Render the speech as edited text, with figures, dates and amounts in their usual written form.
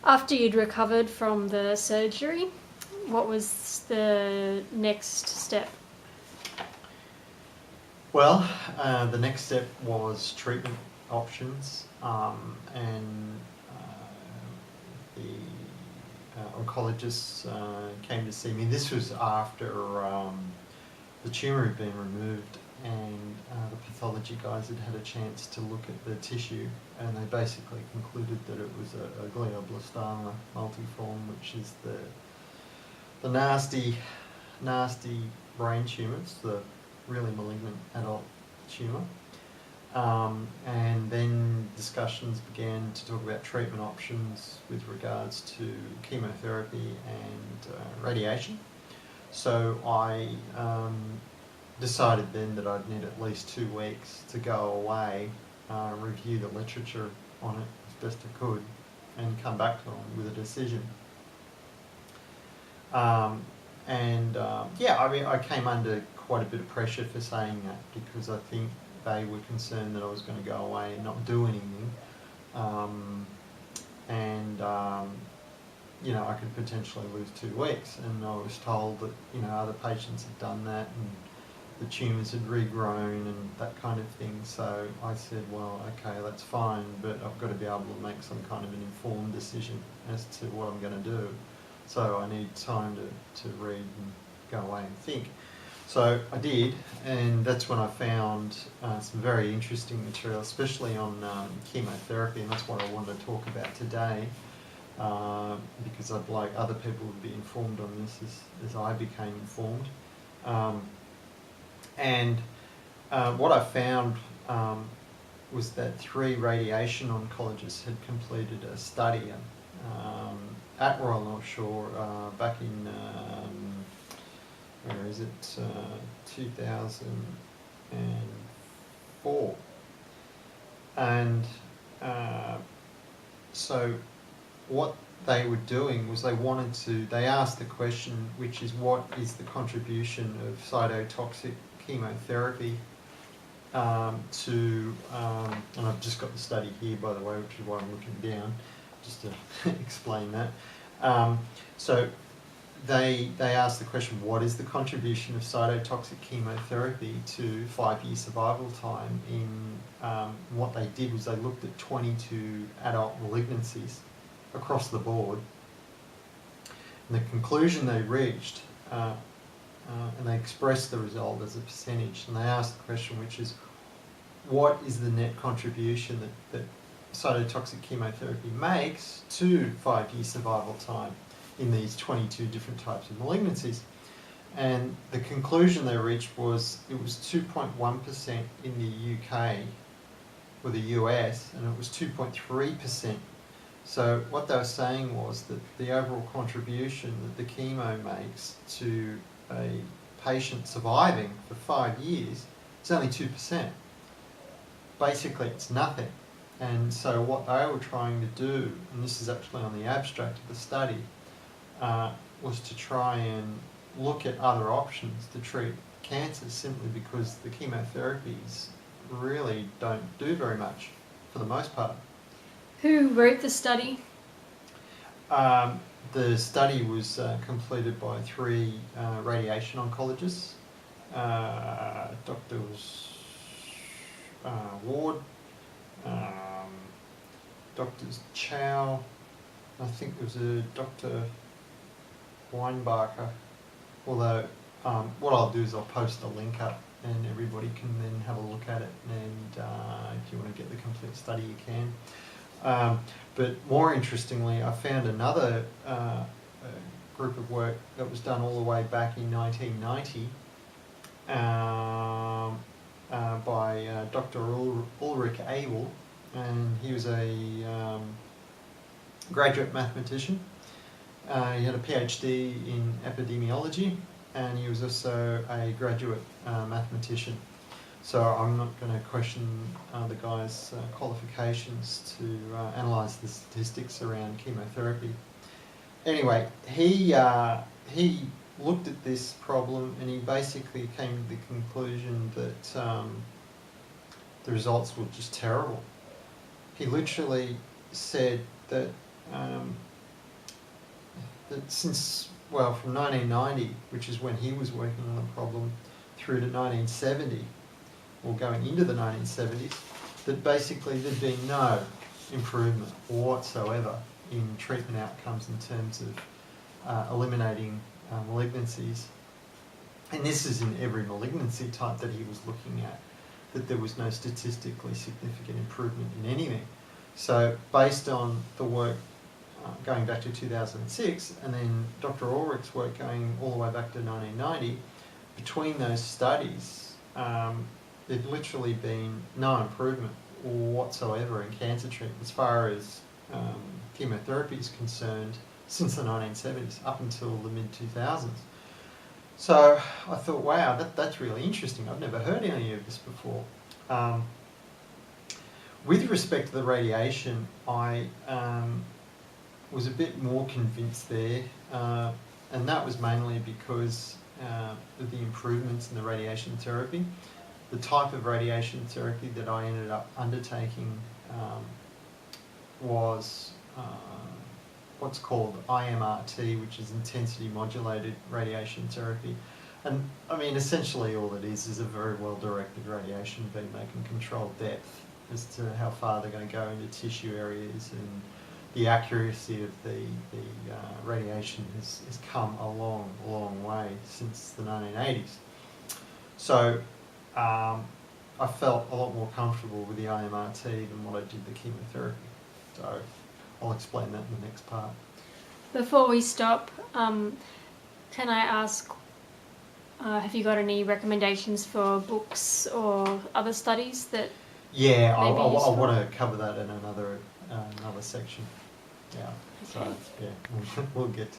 After you'd recovered from the surgery, what was the next step? Well, the next step was treatment options, and the oncologists came to see me. This was after the tumour had been removed, and the pathology guys had had a chance to look at the tissue, and they basically concluded that it was a glioblastoma multiforme, which is the nasty brain tumours, the really malignant adult tumour. And then discussions began to talk about treatment options with regards to chemotherapy and radiation. So I decided then that I'd need at least 2 weeks to go away, review the literature on it as best I could, and come back to them with a decision. Yeah, I mean, I came under quite a bit of pressure for saying that, because I think they were concerned that I was going to go away and not do anything, you know, I could potentially lose 2 weeks, and I was told that, you know, other patients had done that and the tumours had regrown and that kind of thing. So I said, well, okay, that's fine, but I've got to be able to make some kind of an informed decision as to what I'm going to do. So I need time to read and go away and think. So I did, and that's when I found some very interesting material, especially on chemotherapy, and that's what I wanted to talk about today, because I'd like other people to be informed on this as I became informed. What I found was that 3 radiation oncologists had completed a study at Royal North Shore back in, 2004. And so what they were doing was they asked the question, which is, what is the contribution of cytotoxic chemotherapy to, and I've just got the study here, by the way, which is why I'm looking down, just to explain that. So they asked the question, what is the contribution of cytotoxic chemotherapy to 5-year survival time? What they did was they looked at 22 adult malignancies across the board, and the conclusion they reached, and they expressed the result as a percentage, and they asked the question, which is, what is the net contribution that cytotoxic chemotherapy makes to 5-year survival time in these 22 different types of malignancies? And the conclusion they reached was it was 2.1% in the UK or the US, and it was 2.3%. So what they were saying was that the overall contribution that the chemo makes to a patient surviving for 5 years is only 2%. Basically, it's nothing. And so what they were trying to do, and this is actually on the abstract of the study, was to try and look at other options to treat cancer, simply because the chemotherapies really don't do very much for the most part. Who wrote the study? The study was completed by 3 radiation oncologists, Drs. Ward, Drs. Chow, I think there was a Dr. Weinbacher, although what I'll do is I'll post a link up and everybody can then have a look at it, and if you want to get the complete study you can. But more interestingly, I found another group of work that was done all the way back in 1990 by Dr. Ulrich Abel, and he was a graduate mathematician. He had a PhD in epidemiology, and he was also a graduate mathematician. So I'm not going to question the guy's qualifications to analyse the statistics around chemotherapy. Anyway, he looked at this problem, and he basically came to the conclusion that the results were just terrible. He literally said that that since, well, from 1990, which is when he was working on the problem, through to 1970, or going into the 1970s, that basically there'd been no improvement whatsoever in treatment outcomes in terms of eliminating malignancies. And this is in every malignancy type that he was looking at, that there was no statistically significant improvement in anything. So based on the work going back to 2006, and then Dr. Ulrich's work going all the way back to 1990, between those studies, there'd literally been no improvement whatsoever in cancer treatment as far as chemotherapy is concerned since the 1970s up until the mid-2000s. So I thought, wow, that's really interesting. I've never heard any of this before. With respect to the radiation, I was a bit more convinced there, and that was mainly because of the improvements in the radiation therapy. The type of radiation therapy that I ended up undertaking was what's called IMRT, which is intensity modulated radiation therapy. And I mean, essentially all it is a very well directed radiation beam. They can control depth as to how far they're going to go into tissue areas, and the accuracy of the radiation has come a long way since the 1980s. So I felt a lot more comfortable with the IMRT than what I did the chemotherapy. So I'll explain that in the next part. Before we stop, can I ask, have you got any recommendations for books or other studies that? Yeah, I may be useful? want to cover that in another section. Yeah. Okay. So yeah, we'll get to